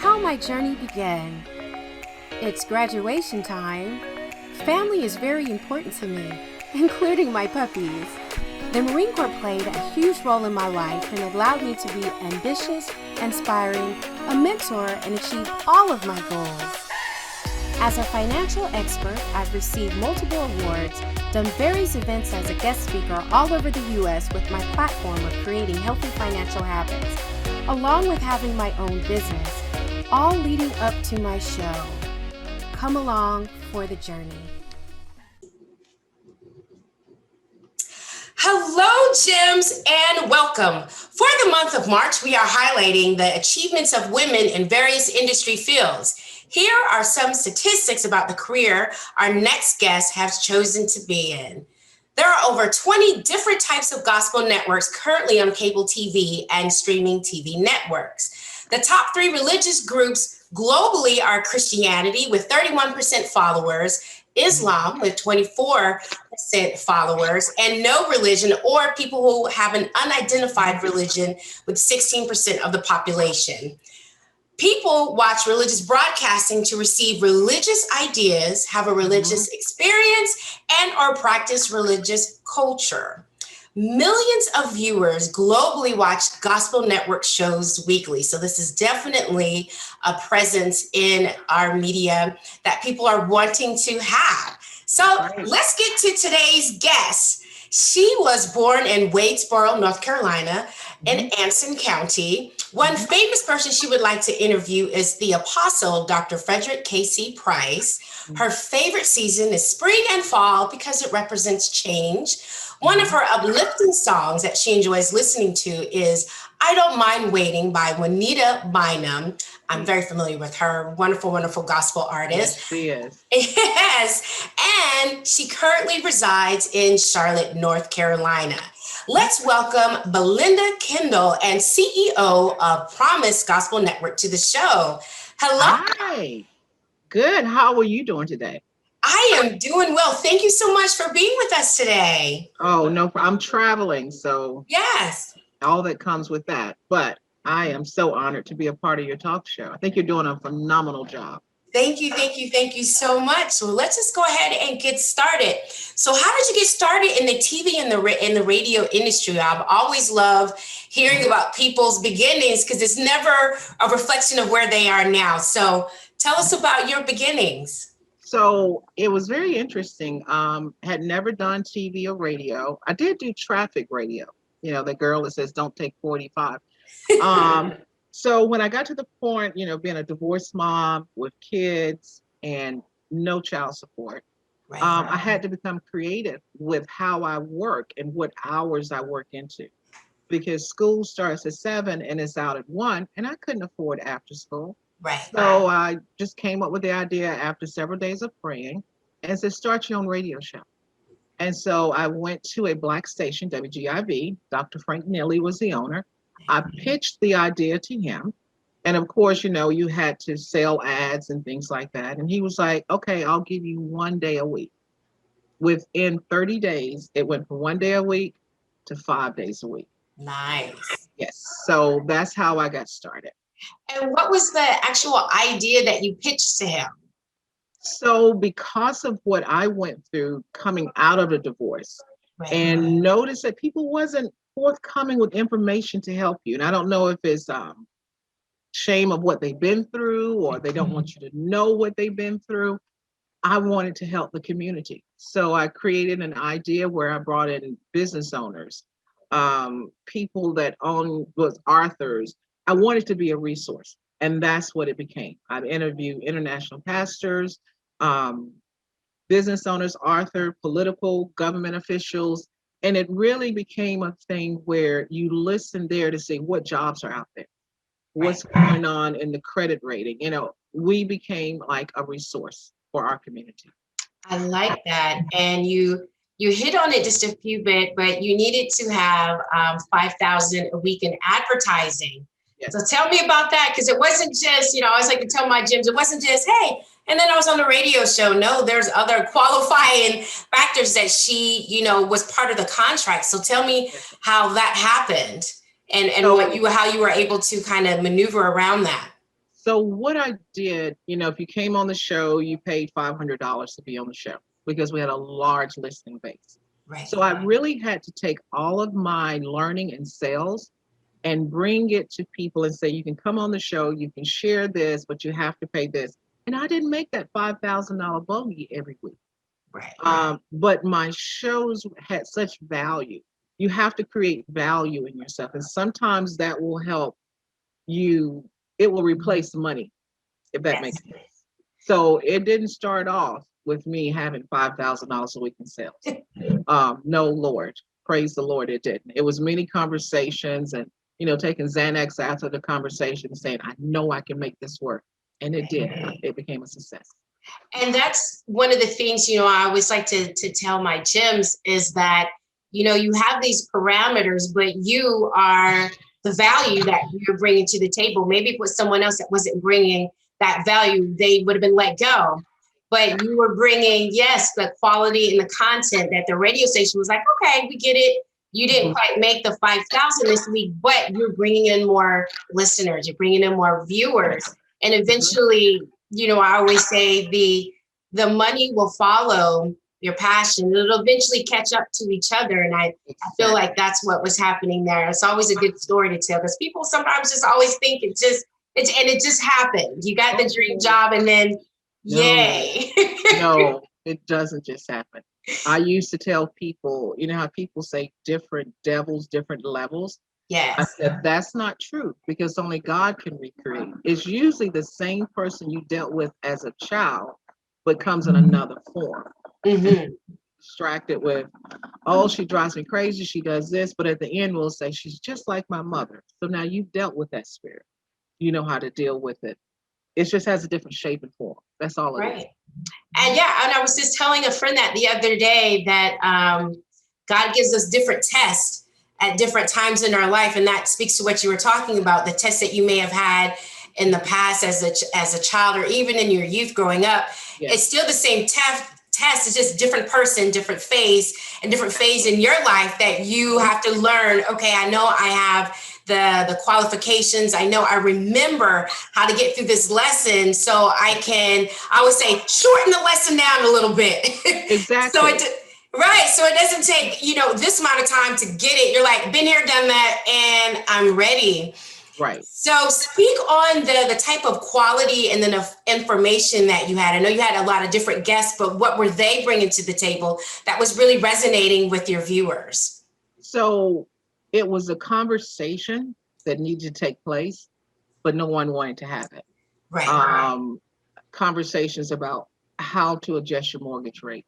how my journey began. It's graduation time. Family is very important to me, including my puppies. The Marine Corps played a huge role in my life and allowed me to be ambitious, inspiring, a mentor, and achieve all of my goals. As a financial expert, I've received multiple awards, done various events as a guest speaker all over the U.S. with my platform of creating healthy financial habits, along with having my own business, all leading up to my show. Come along for the journey. Hello, Gems, and welcome. For the month of March, we are highlighting the achievements of women in various industry fields. Here are some statistics about the career our next guest has chosen to be in. There are over 20 different types of gospel networks currently on cable TV and streaming TV networks. The top 3 religious groups globally are Christianity with 31% followers, Islam with 24% followers, and no religion or people who have an unidentified religion with 16% of the population. People watch religious broadcasting to receive religious ideas, have a religious experience, and or practice religious culture. Millions of viewers globally watch gospel network shows weekly. So this is definitely a presence in our media that people are wanting to have. So let's get to today's guest. She was born in Wadesboro, North Carolina, in Anson County. One famous person she would like to interview is the Apostle, Dr. Frederick K.C. Price. Her favorite season is spring and fall because it represents change. One of her uplifting songs that she enjoys listening to is I Don't Mind Waiting by Juanita Bynum. I'm very familiar with her. Wonderful, wonderful gospel artist. Yes, she is. Yes. And she currently resides in Charlotte, North Carolina. Let's welcome Belinda Kendall and CEO of Promise Gospel Network to the show. Hello. Hi. Good. How are you doing today? I am doing well. Thank you so much for being with us today. Oh, no, I'm traveling, so yes, all that comes with that. But I am so honored to be a part of your talk show. I think you're doing a phenomenal job. Thank you so much. So let's just go ahead and get started. So how did you get started in the TV and the radio industry? I've always loved hearing about people's beginnings because it's never a reflection of where they are now. So tell us about your beginnings. So it was very interesting. Had never done TV or radio. I did do traffic radio. You know, the girl that says, don't take 45. So when I got to the point, being a divorced mom with kids and no child support, I had to become creative with how I work and what hours I work into, because school starts at 7 and it's out at 1, and I couldn't afford after school. So I just came up with the idea after several days of praying and said, start your own radio show. And so I went to a Black station, WGIV. Dr. Frank Neely was the owner. I pitched the idea to him. And of course, you had to sell ads and things like that. And he was like, okay, I'll give you 1 day a week. Within 30 days, it went from 1 day a week to 5 days a week. Nice. Yes. So that's how I got started. And what was the actual idea that you pitched to him? So because of what I went through coming out of the divorce and noticed that people wasn't forthcoming with information to help you. And I don't know if it's shame of what they've been through or they don't want you to know what they've been through. I wanted to help the community. So I created an idea where I brought in business owners, people that was authors. I wanted to be a resource, and that's what it became. I've interviewed international pastors, business owners, authors, political, government officials, and it really became a thing where you listen there to see what jobs are out there, what's going on in the credit rating. We became like a resource for our community. I like that. And you hit on it just a few bit, but you needed to have 5,000 a week in advertising. Yes. So tell me about that, because it wasn't just, I always like to tell my gyms, it wasn't just, hey, and then I was on the radio show. No, there's other qualifying factors that she, was part of the contract. So tell me how that happened and how you were able to kind of maneuver around that. So what I did, if you came on the show, you paid $500 to be on the show because we had a large listening base. Right. So I really had to take all of my learning and sales and bring it to people and say, you can come on the show, you can share this, but you have to pay this. And I didn't make that $5,000 bogey every week. Right. But my shows had such value. You have to create value in yourself. And sometimes that will help you, it will replace money, if that makes sense. So it didn't start off with me having $5,000 a week in sales. No, Lord, praise the Lord, it didn't. It was many conversations and, taking Xanax after the conversation, saying, I know I can make this work. And it did. It became a success. And that's one of the things, I always like to tell my gyms is that, you have these parameters, but you are the value that you're bringing to the table. Maybe if it was someone else that wasn't bringing that value, they would have been let go. But you were bringing, yes, the quality and the content that the radio station was like, okay, we get it. You didn't quite make the 5,000 this week, but you're bringing in more listeners. You're bringing in more viewers. And eventually, I always say the money will follow your passion. It'll eventually catch up to each other. And I feel like that's what was happening there. It's always a good story to tell because people sometimes just always think it just happened. You got the dream job and then yay. No, it doesn't just happen. I used to tell people, how people say different devils, different levels. Yes. I said, that's not true because only God can recreate. It's usually the same person you dealt with as a child, but comes in another form. Distracted with, oh, she drives me crazy. She does this. But at the end, we'll say, she's just like my mother. So now you've dealt with that spirit. You know how to deal with it. It just has a different shape and form. That's all it is. And I was just telling a friend that the other day that God gives us different tests at different times in our life. And that speaks to what you were talking about, the tests that you may have had in the past as a child or even in your youth growing up. Yes. It's still the same test. It's just different person, different phase in your life that you have to learn. Okay, I know I have the qualifications. I know I remember how to get through this lesson. So I would say, shorten the lesson down a little bit. Exactly. So it doesn't take, this amount of time to get it. You're like, been here, done that, and I'm ready. Right. So speak on the type of quality and the information that you had. I know you had a lot of different guests, but what were they bringing to the table that was really resonating with your viewers? So it was a conversation that needed to take place, but no one wanted to have it. Right. Conversations about how to adjust your mortgage rate,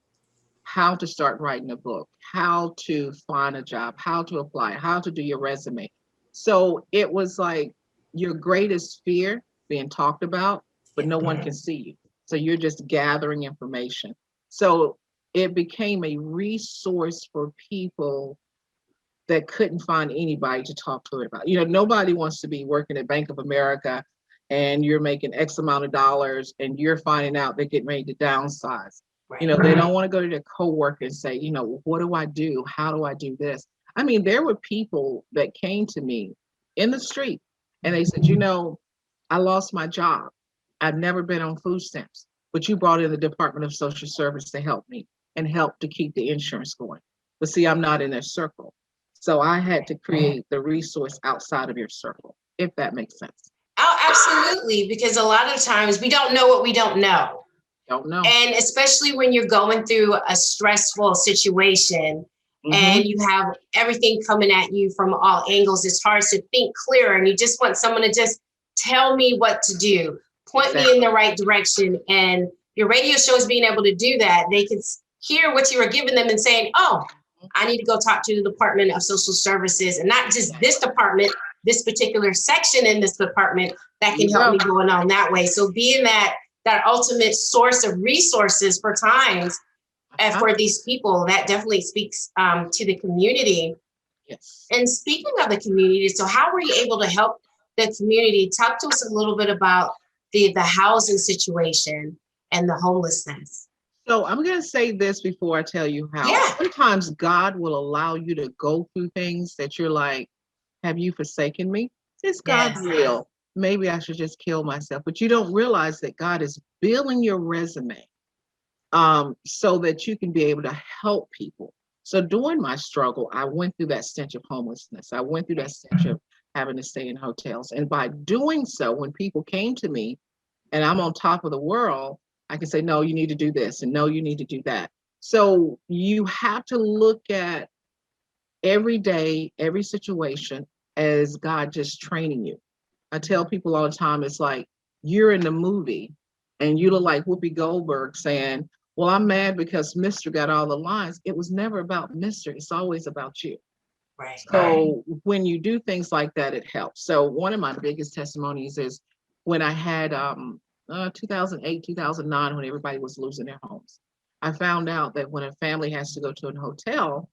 how to start writing a book, how to find a job, how to apply, how to do your resume. So it was like your greatest fear being talked about, but no one can see you. So you're just gathering information. So it became a resource for people that couldn't find anybody to talk to it about. Nobody wants to be working at Bank of America and you're making X amount of dollars and you're finding out they're getting ready to downsize. Right. They don't want to go to their coworker and say, what do I do? How do I do this? I mean, there were people that came to me in the street and they said, I lost my job. I've never been on food stamps, but you brought in the Department of Social Service to help me and help to keep the insurance going. But see, I'm not in their circle. So I had to create the resource outside of your circle, if that makes sense. Oh, absolutely. Because a lot of times we don't know what we don't know. Don't know. And especially when you're going through a stressful situation and you have everything coming at you from all angles, it's hard to think clearer. And you just want someone to just tell me what to do, point me in the right direction. And your radio show is being able to do that. They can hear what you were giving them and saying, oh, I need to go talk to the Department of Social Services and not just this department, this particular section in this department that can help me going on that way. So being that ultimate source of resources for times for these people, that definitely speaks to the community. Yes. And speaking of the community, so how were you able to help the community? Talk to us a little bit about the housing situation and the homelessness. So I'm going to say this before I tell you how. Yeah. Sometimes God will allow you to go through things that you're like, have you forsaken me? Is God real? maybe I should just kill myself. But you don't realize that God is building your resume so that you can be able to help people. So during my struggle, I went through that stench of homelessness. I went through that stench of having to stay in hotels. And by doing so, when people came to me and I'm on top of the world, I can say, no, you need to do this, and no, you need to do that. So you have to look at every day, every situation as God just training you. I tell people all the time, it's like you're in the movie and you look like Whoopi Goldberg saying, well, I'm mad because Mr. got all the lines. It was never about Mr. It's always about you. Right. So when you do things like that, it helps. So one of my biggest testimonies is when I had 2008, 2009, when everybody was losing their homes. I found out that when a family has to go to a hotel,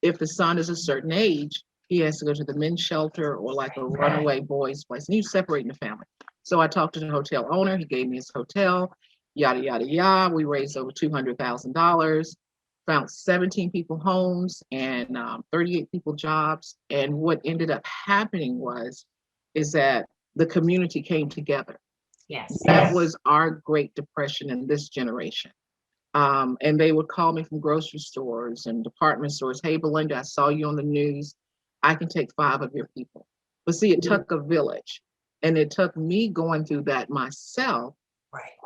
if the son is a certain age, he has to go to the men's shelter or like a runaway boys place, and you separating the family. So I talked to the hotel owner. He gave me his hotel, yada, yada, yada. We raised over $200,000, found 17 people homes and 38 people jobs. And what ended up happening is that the community came together. Yes. That was our Great Depression in this generation. And they would call me from grocery stores and department stores. Hey, Belinda, I saw you on the news. I can take 5 of your people. But see, it took a village. And it took me going through that myself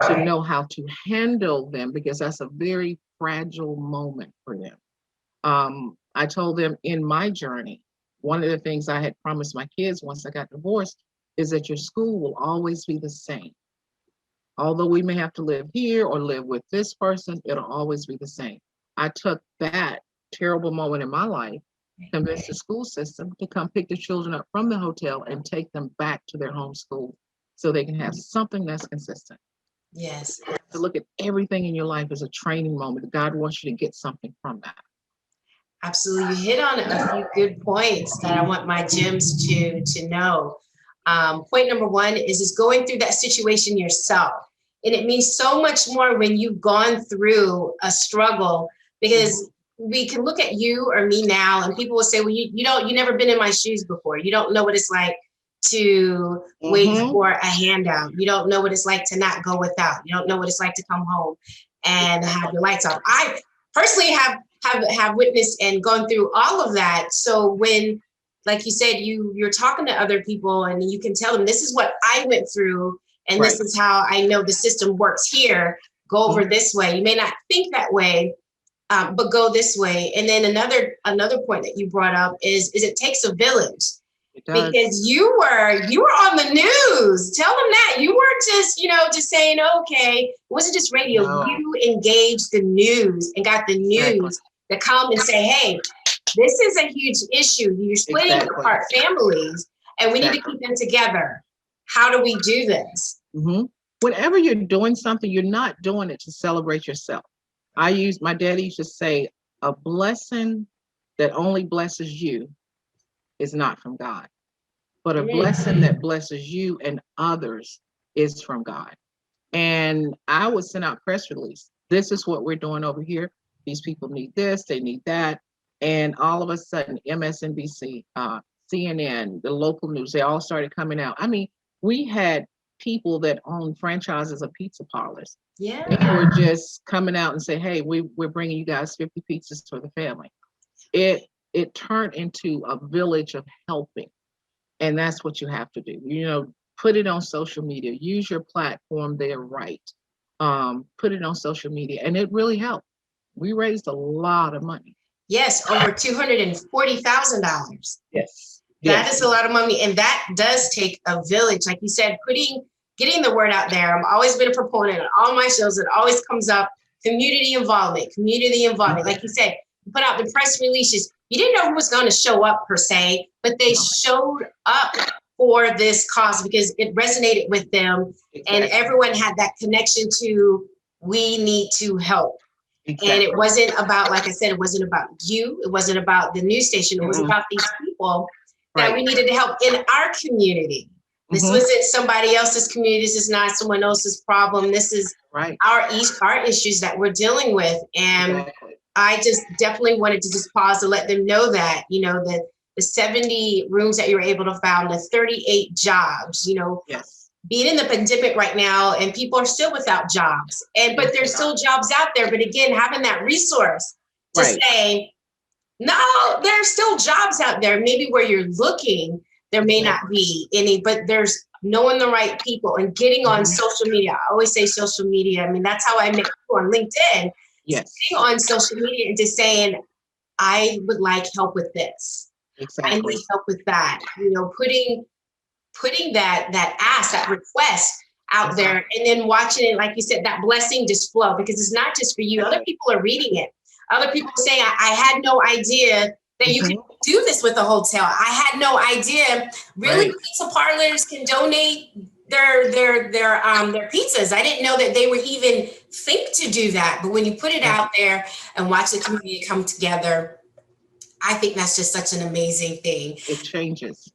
to know how to handle them, because that's a very fragile moment for them. I told them in my journey, one of the things I had promised my kids once I got divorced is that your school will always be the same. Although we may have to live here or live with this person, it'll always be the same. I took that terrible moment in my life, convinced the school system to come pick the children up from the hotel and take them back to their home school so they can have something that's consistent. Yes. To look at everything in your life as a training moment. God wants you to get something from that. Absolutely. You hit on a few good points that I want my gems to know. Point number one is going through that situation yourself. And it means so much more when you've gone through a struggle, because we can look at you or me now and people will say, well, you never been in my shoes before. You don't know what it's like to wait for a handout. You don't know what it's like to not go without. You don't know what it's like to come home and have your lights off. I personally have witnessed and gone through all of that. So when, like you said, you're talking to other people and you can tell them, this is what I went through and this is how I know the system works here. Go over this way. You may not think that way, but go this way. And then another point that you brought up is it takes a village. Because you were on the news. Tell them that you weren't just saying, okay, it wasn't just radio. No. You engaged the news and got the news to come and say, hey, this is a huge issue. You're splitting apart families and we need to keep them together. How do we do this? Whenever you're doing something, you're not doing it to celebrate yourself. My daddy used to say, a blessing that only blesses you is not from God, but a blessing that blesses you and others is from God. And I would send out press release. This is what we're doing over here. These people need this, they need that. And all of a sudden, MSNBC, CNN, the local news, they all started coming out. I mean, we had people that own franchises of pizza parlors. Yeah. They were just coming out and say, hey, we're bringing you guys 50 pizzas for the family. It turned into a village of helping. And that's what you have to do. Put it on social media, use your platform there, right? Put it on social media. And it really helped. We raised a lot of money. Yes, over $240,000. Yes. That is a lot of money. And that does take a village. Like you said, getting the word out there. I've always been a proponent on all my shows. It always comes up, community involvement. Like you said, you put out the press releases. You didn't know who was going to show up per se, but they showed up for this cause because it resonated with them. And everyone had that connection to, we need to help. And it wasn't about, like I said, it wasn't about you. It wasn't about the news station. It was about these people that we needed to help in our community. This wasn't somebody else's community. This is not someone else's problem. This is our issues that we're dealing with. And I just definitely wanted to just pause to let them know that, that the the 70 rooms that you were able to found, the 38 jobs, Yes. being in the pandemic right now, and people are still without jobs, but there's still jobs out there. But again, having that resource to say, no, there's still jobs out there. Maybe where you're looking, there may not be any, but there's knowing the right people and getting on social media. I always say social media. I mean, that's how I make people on LinkedIn. Yes. Getting on social media and just saying, I would like help with this. Exactly. I need help with that. Putting that ask, that request out there, and then watching it, like you said, that blessing just flow, because it's not just for you. Other people are reading it. Other people are saying, I had no idea that you could do this with a hotel. I had no idea. Really, pizza parlors can donate their pizzas. I didn't know that they would even think to do that. But when you put it out there and watch the community come together, I think that's just such an amazing thing. It changes.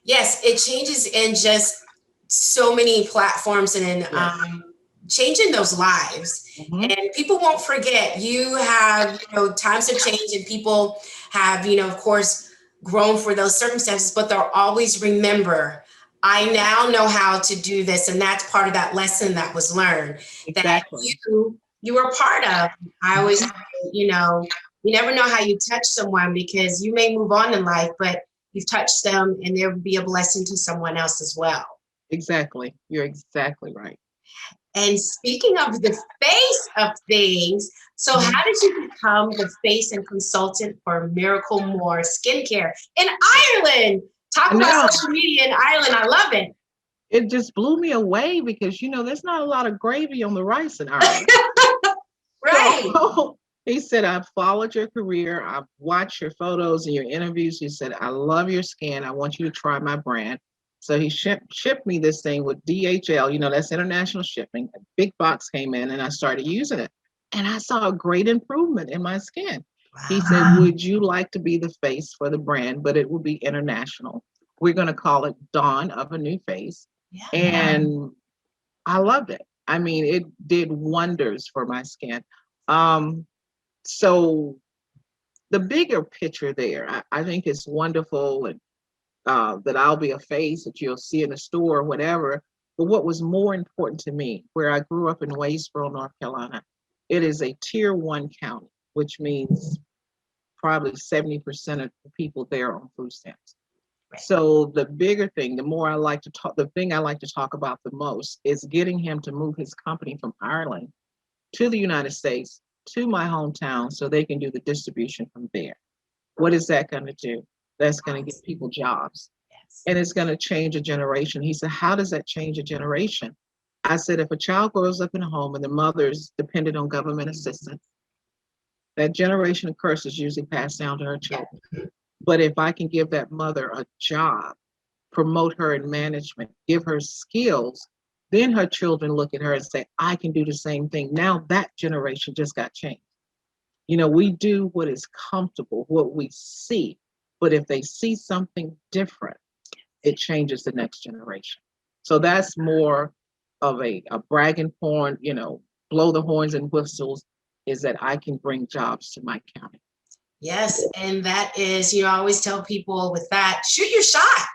Yes, it changes in just so many platforms, and changing those lives. And people won't forget. You have, times have changed, and people have, of course, grown for those circumstances, but they'll always remember, I now know how to do this. And that's part of that lesson that was learned that you were part of. I always, you never know how you touch someone, because you may move on in life, but you've touched them, and there will be a blessing to someone else as well. Exactly. You're exactly right. And speaking of the face of things, so how did you become the face and consultant for Miracle More Skincare in Ireland? Talk about social media in Ireland. I love it. It just blew me away, because, there's not a lot of gravy on the rice in Ireland. Right. So, he said, I've followed your career. I've watched your photos and your interviews. He said, I love your skin. I want you to try my brand. So he shipped me this thing with DHL, that's international shipping. A big box came in, and I started using it. And I saw a great improvement in my skin. Wow. He said, would you like to be the face for the brand? But it will be international. We're going to call it Dawn of a New Face. Yeah. And I loved it. I mean, it did wonders for my skin. So the bigger picture there, I think it's wonderful, and that I'll be a face that you'll see in the store or whatever. But what was more important to me, where I grew up in Waynesboro, North Carolina, it is a tier 1 county, which means probably 70% of the people there are on food stamps. Right. So the bigger thing, the thing I like to talk about the most is getting him to move his company from Ireland to the United States, to my hometown, so they can do the distribution from there. What is that going to do? That's going to give people jobs. Yes. And it's going to change a generation. He said, how does that change a generation? I said, if a child grows up in a home and the mother's dependent on government assistance, that generation of curse is usually passed down to her children. But if I can give that mother a job, promote her in management, give her skills, then her children look at her and say, I can do the same thing. Now that generation just got changed. We do what is comfortable, what we see. But if they see something different, it changes the next generation. So that's more of a bragging point, blow the horns and whistles, is that I can bring jobs to my county. Yes, and that is, I always tell people with that, shoot your shot.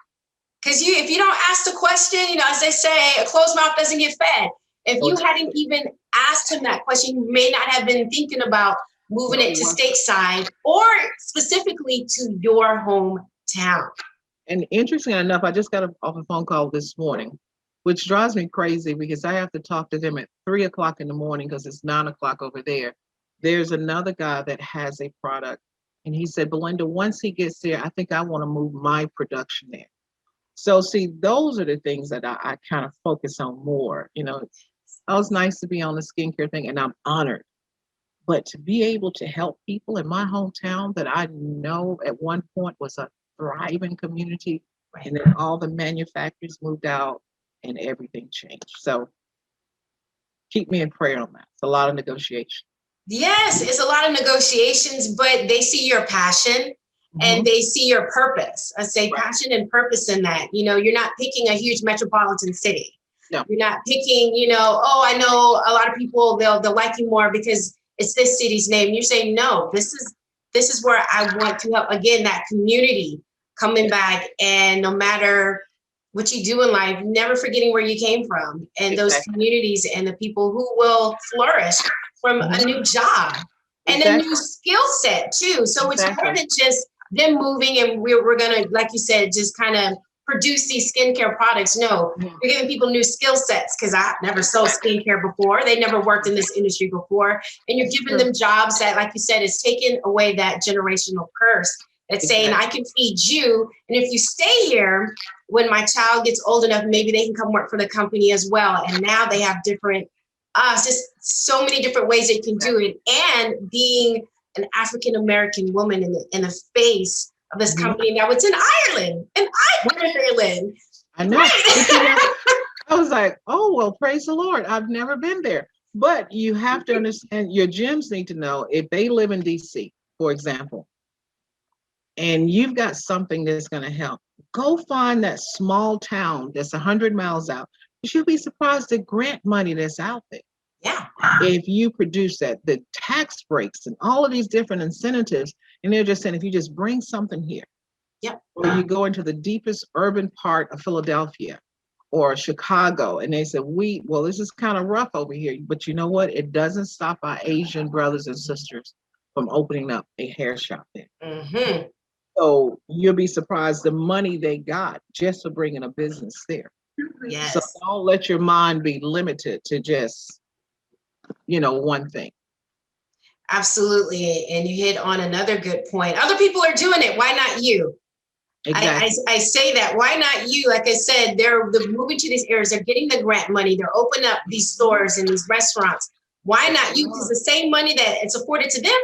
Because if you don't ask the question, as they say, a closed mouth doesn't get fed. If you hadn't even asked him that question, you may not have been thinking about moving it to stateside or specifically to your hometown. And interestingly enough, I just got off a phone call this morning, which drives me crazy, because I have to talk to them at 3:00 in the morning, because it's 9:00 over there. There's another guy that has a product, and he said, Belinda, once he gets there, I think I want to move my production there. So see, those are the things that I kind of focus on more. It was nice to be on the skincare thing, and I'm honored. But to be able to help people in my hometown that I know at one point was a thriving community, and then all the manufacturers moved out and everything changed. So keep me in prayer on that. It's a lot of negotiation. Yes, it's a lot of negotiations, but they see your passion and they see your purpose. I say passion and purpose in that. You're not picking a huge metropolitan city. No. You're not picking, I know a lot of people, they'll like you more because it's this city's name. And you're saying, no, this is where I want to help. Again, that community coming back, and no matter what you do in life, never forgetting where you came from and those communities and the people who will flourish from a new job and a new skill set too. So it's more than just them moving and we're gonna, like you said, just kind of produce these skincare products. No, you're giving people new skill sets, because I never sold skincare before. They never worked in this industry before. And you're giving them jobs that, like you said, is taking away that generational curse. It's saying, I can feed you. And if you stay here, when my child gets old enough, maybe they can come work for the company as well. And now they have different, just so many different ways they can do it. And being an African-American woman in the face of this company. Now it's in Ireland, Ireland. I know. I was like, oh, well, praise the Lord. I've never been there. But you have to understand, your gyms need to know, if they live in DC, for example, and you've got something that's going to help, go find that small town that's 100 miles out. You'll be surprised the grant money that's out there. Yeah. If you produce that, the tax breaks and all of these different incentives, and they're just saying, if you just bring something here, or you go into the deepest urban part of Philadelphia or Chicago, and they said, well, this is kind of rough over here, but you know what? It doesn't stop our Asian brothers and sisters from opening up a hair shop there. Mm-hmm. So you'll be surprised the money they got just for bringing a business there. Yes. So don't let your mind be limited to just, one thing. Absolutely. And you hit on another good point. Other people are doing it. Why not you? Exactly. I say that. Why not you? Like I said, they're moving to these areas. They're getting the grant money. They're opening up these stores and these restaurants. Why not you? Because the same money that it's afforded to them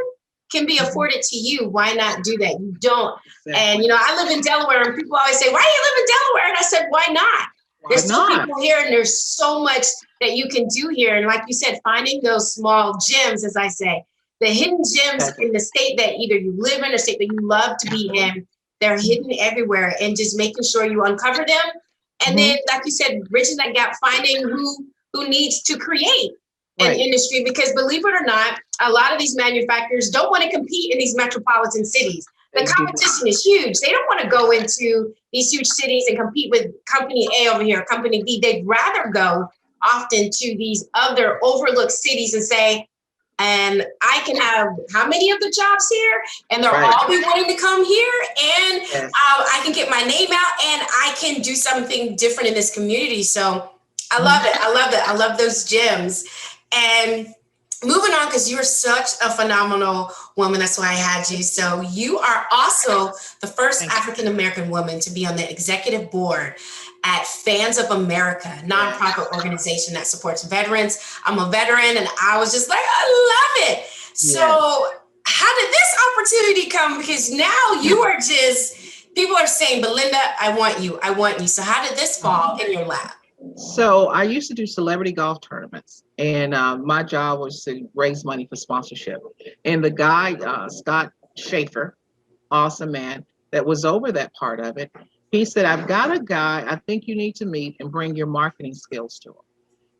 can be afforded to you. Why not do that? You don't. Exactly. And, I live in Delaware, and people always say, why do you live in Delaware? And I said, why not? There's still people here, and there's so much that you can do here. And like you said, finding those small gems, as I say, the hidden gems in the state that either you live in or state that you love to be in, they're hidden everywhere, and just making sure you uncover them. And then, like you said, bridging that gap, finding who needs to create an industry, because believe it or not, a lot of these manufacturers don't want to compete in these metropolitan cities. The competition is huge. They don't want to go into these huge cities and compete with company A over here, company B. They'd rather go often to these other overlooked cities and say, and I can have how many of the jobs here, and they'll all be wanting to come here, and I can get my name out, and I can do something different in this community. So I love it. I love it. I love those gems. And moving on, because you're such a phenomenal woman. That's why I had you. So you are also the first African-American woman to be on the executive board at Fans of America, nonprofit organization that supports veterans. I'm a veteran, and I was just like, I love it. So how did this opportunity come? Because now you are just, people are saying, Belinda, I want you. I want you. So how did this fall in your lap? So I used to do celebrity golf tournaments, and my job was to raise money for sponsorship. And the guy, Scott Schaefer, awesome man, that was over that part of it, he said, I've got a guy I think you need to meet and bring your marketing skills to him.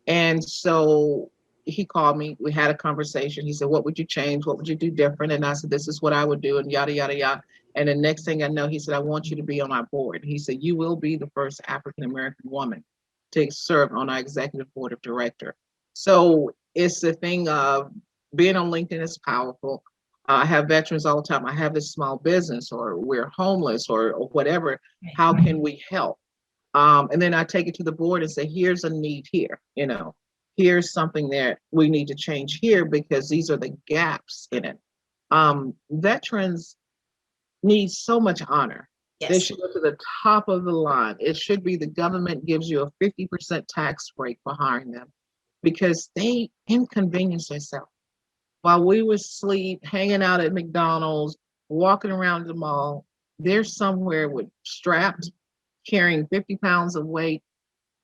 And so he called me. We had a conversation. He said, what would you change? What would you do different? And I said, this is what I would do, and yada, yada, yada. And the next thing I know, he said, I want you to be on our board. He said, you will be the first African-American woman to serve on our executive board of director. So it's the thing of being on LinkedIn is powerful. I have veterans all the time. I have this small business, or we're homeless, or whatever. How can we help? And then I take it to the board and say, here's a need here. Here's something that we need to change here, because these are the gaps in it. Veterans need so much honor. Yes. They should go to the top of the line. It should be the government gives you a 50% tax break for hiring them, because they inconvenience themselves. While we were asleep, hanging out at McDonald's, walking around the mall, they're somewhere with strapped, carrying 50 pounds of weight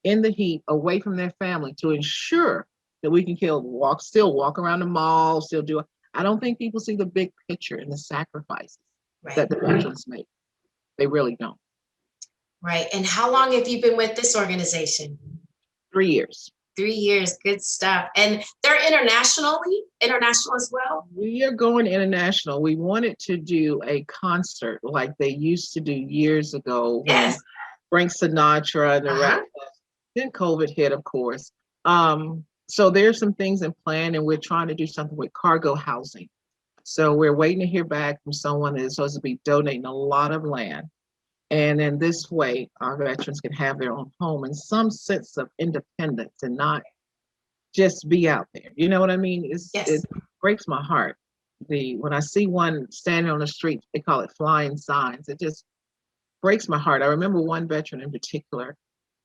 in the heat away from their family to ensure that we can still walk around the mall, still do it. I don't think people see the big picture and the sacrifices that the veterans make. They really don't. Right. And how long have you been with this organization? 3 years. 3 years, good stuff. And they're international as well? We are going international. We wanted to do a concert like they used to do years ago when Yes. Frank Sinatra and the rest. Then COVID hit, of course. So there's some things in plan, and we're trying to do something with cargo housing. So we're waiting to hear back from someone that is supposed to be donating a lot of land. And in this way, our veterans can have their own home and some sense of independence and not just be out there. You know what I mean? It breaks my heart. When I see one standing on the street, they call it flying signs. It just breaks my heart. I remember one veteran in particular,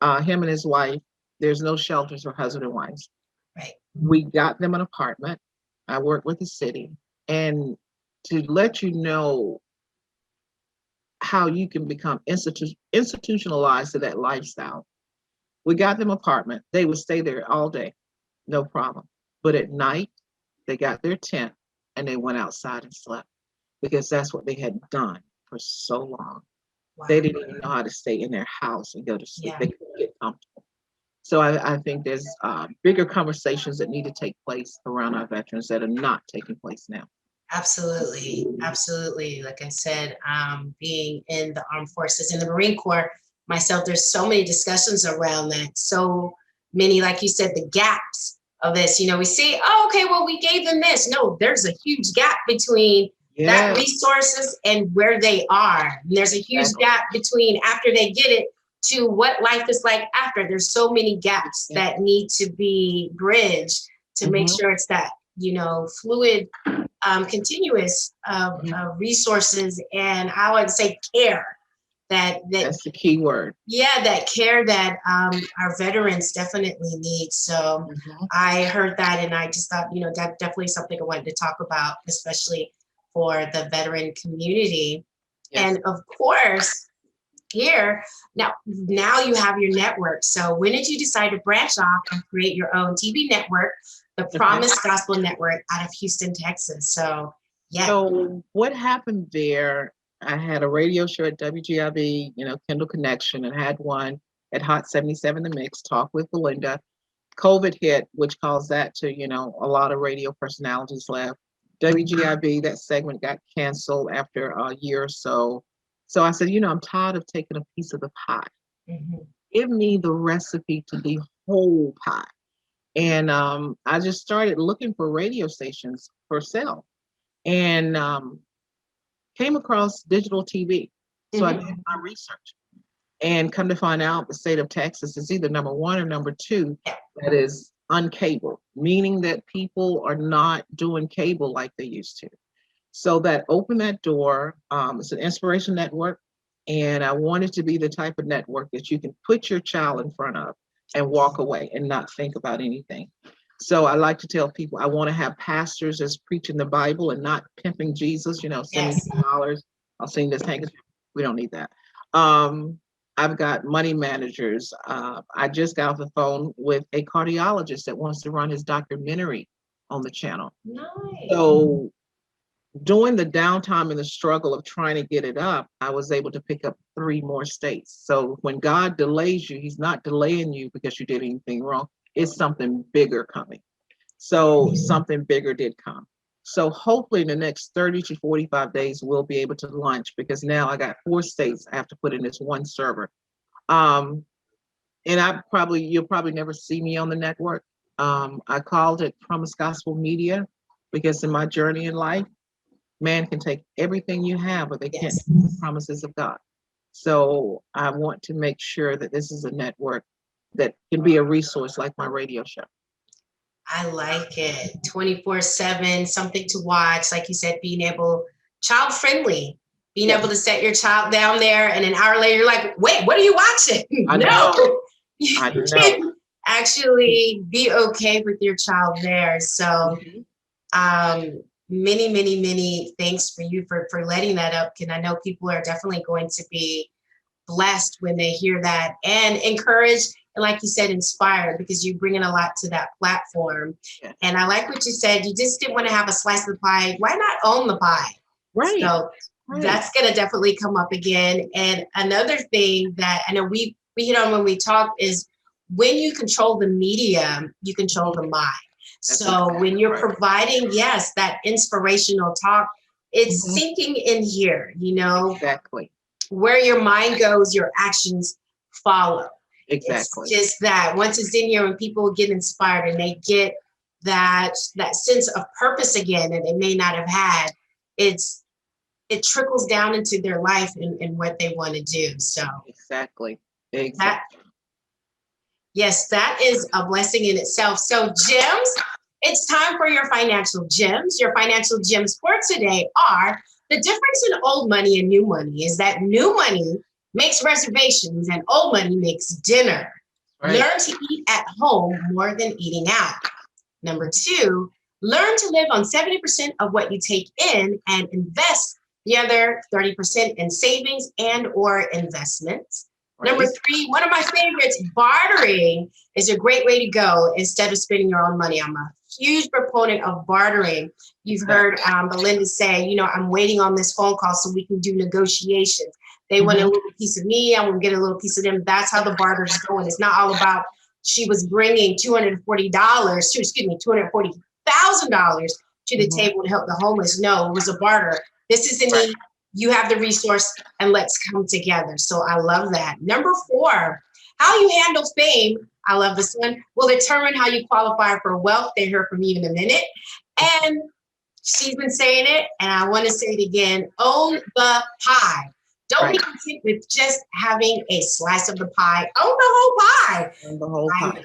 him and his wife, there's no shelters for husband and wives. Right. We got them an apartment. I worked with the city. And to let you know how you can become institutionalized to that lifestyle, we got them an apartment. They would stay there all day, no problem. But at night, they got their tent and they went outside and slept because that's what they had done for so long. Wow. They didn't even know how to stay in their house and go to sleep. Yeah. They couldn't get comfortable. So I think there's bigger conversations that need to take place around our veterans that are not taking place now. Absolutely. Absolutely. Like I said, being in the armed forces, in the Marine Corps, myself, there's so many discussions around that. So many, like you said, the gaps of this, we see, oh, okay, well, we gave them this. No, there's a huge gap between that resources and where they are. And there's a huge gap between after they get it to what life is like after. There's so many gaps that need to be bridged to make sure it's that, fluid, continuous resources, and I would say care. That's the key word. Yeah, that care that our veterans definitely need. So I heard that, and I just thought, that's definitely something I wanted to talk about, especially for the veteran community. Yes. And of course, here now you have your network. So when did you decide to branch off and create your own TV network, the Promise Gospel Network, out of Houston, Texas? So So what happened there? I had a radio show at WGIB, Kendall Connection, and had one at Hot 77 The Mix, Talk with Belinda. COVID hit, which caused that to, a lot of radio personalities left. WGIB, that segment got canceled after a year or so. So I said, I'm tired of taking a piece of the pie. Give me the recipe to the whole pie. And I just started looking for radio stations for sale, and came across digital TV. So I did my research, and come to find out the state of Texas is either number 1 or number 2 that is uncable, meaning that people are not doing cable like they used to. So that opened that door. It's an inspiration network, and I wanted to be the type of network that you can put your child in front of and walk away and not think about anything. So I like to tell people I want to have pastors that's preaching the Bible and not pimping Jesus, sending $2. I'll sing this handkerchief. We don't need that. I've got money managers. I just got off the phone with a cardiologist that wants to run his documentary on the channel. Nice. So during the downtime and the struggle of trying to get it up, I was able to pick up 3 more states. So when God delays you, he's not delaying you because you did anything wrong. It's something bigger coming. So something bigger did come. So hopefully in the next 30 to 45 days, we'll be able to launch, because now I got 4 states I have to put in this one server. And you'll probably never see me on the network. I called it Promise Gospel Media, because in my journey in life, man can take everything you have, but they can't take the promises of God. So I want to make sure that this is a network that can be a resource like my radio show. I like it. 24/7, something to watch. Like you said, being able, child friendly, being able to set your child down there, and an hour later, you're like, wait, what are you watching? I know. You can actually be okay with your child there. So many, many, many thanks for you for letting that up. And I know people are definitely going to be blessed when they hear that, and encouraged, and like you said, inspired, because you're bringing a lot to that platform. And I like what you said. You just didn't want to have a slice of the pie. Why not own the pie? Right. So that's going to definitely come up again. And another thing that I know we hit on when we talked is when you control the medium, you control the mind. That's So exactly when you're right. providing, yes, that inspirational talk, it's Mhm. sinking in here, Exactly. where your mind goes, your actions follow. Exactly. It's just that once it's in here and people get inspired and they get that sense of purpose again that they may not have had, it trickles down into their life and what they want to do. So Exactly. that, Exactly. yes, that is a blessing in itself. So gems, it's time for your financial gems. Your financial gems for today are: the difference in old money and new money is that new money makes reservations and old money makes dinner. Right. Learn to eat at home more than eating out. Number two, learn to live on 70% of what you take in and invest the other 30% in savings and or investments. Number Right. three, one of my favorites, bartering is a great way to go instead of spending your own money. I'm a huge proponent of bartering. You've heard Belinda say, I'm waiting on this phone call so we can do negotiations. They want a Mhm. little piece of me, I want to get a little piece of them. That's how the barter is going. It's not all about she was bringing $240,000 to the Mhm. table to help the homeless. No, it was a barter. This is the Right. need. You have the resource, and let's come together. So I love that. Number four, how you handle fame. I love this one. Will determine how you qualify for wealth. They heard from you in a minute. And she's been saying it, and I want to say it again. Own the pie. Don't be Right. content with just having a slice of the pie. Own the whole pie. And the whole I'm pie.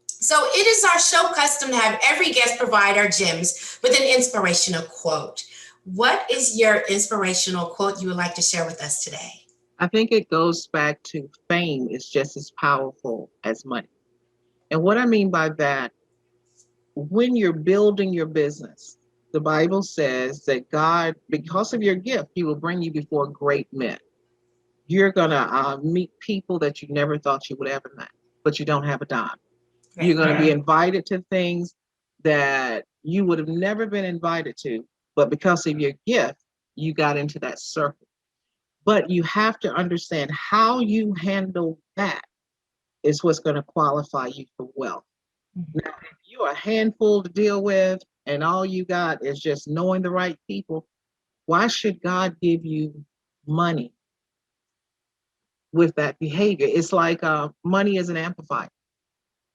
So it is our show custom to have every guest provide our gems with an inspirational quote. What is your inspirational quote you would like to share with us today? I think it goes back to fame is just as powerful as money. And what I mean by that, when you're building your business, the Bible says that God, because of your gift, He will bring you before great men. You're going to meet people that you never thought you would ever meet, but you don't have a dime. You're Great. going to be invited to things that you would have never been invited to, but because of your gift, you got into that circle. But you have to understand how you handle that is what's going to qualify you for wealth. Now, if you're a handful to deal with and all you got is just knowing the right people, why should God give you money with that behavior? It's like money is an amplifier.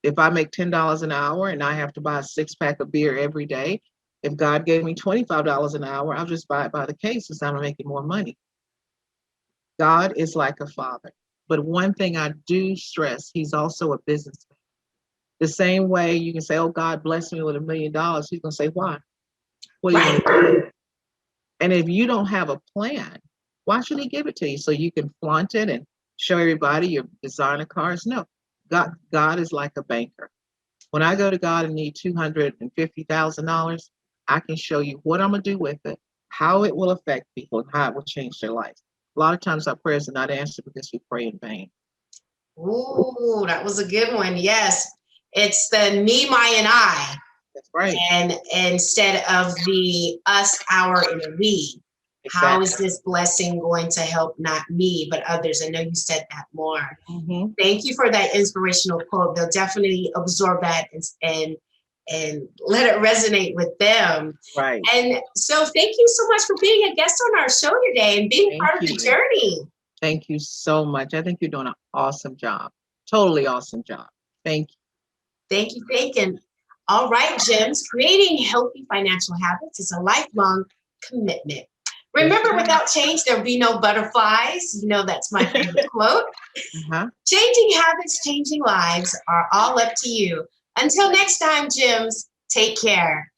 If I make $10 an hour and I have to buy a 6-pack of beer every day, if God gave me $25 an hour, I'll just buy it by the case since I'm making more money. God is like a father. But one thing I do stress, He's also a businessman. The same way you can say, oh, God bless me with $1 million. He's going to say, why? What are you Right. going to do? And if you don't have a plan, why should He give it to you? So you can flaunt it and show everybody your designer cars? No, God is like a banker. When I go to God and need $250,000, I can show you what I'm going to do with it, how it will affect people, and how it will change their life. A lot of times our prayers are not answered because we pray in vain. Ooh, that was a good one. Yes. It's the me, my, and I. That's right. And instead of the us, our, and we. How is Exactly. this blessing going to help not me, but others? I know you said that more. Mm-hmm. Thank you for that inspirational quote. They'll definitely absorb that and let it resonate with them. Right. And so thank you so much for being a guest on our show today and being Thank part of the you. journey. Thank you so much. I think you're doing an awesome job. Totally awesome job. Thank you. Thank you, thank. All right, Gems, creating healthy financial habits is a lifelong commitment. Remember, without change, there'll be no butterflies. You know, that's my favorite quote. Uh-huh. Changing habits, changing lives are all up to you. Until next time, Gems, take care.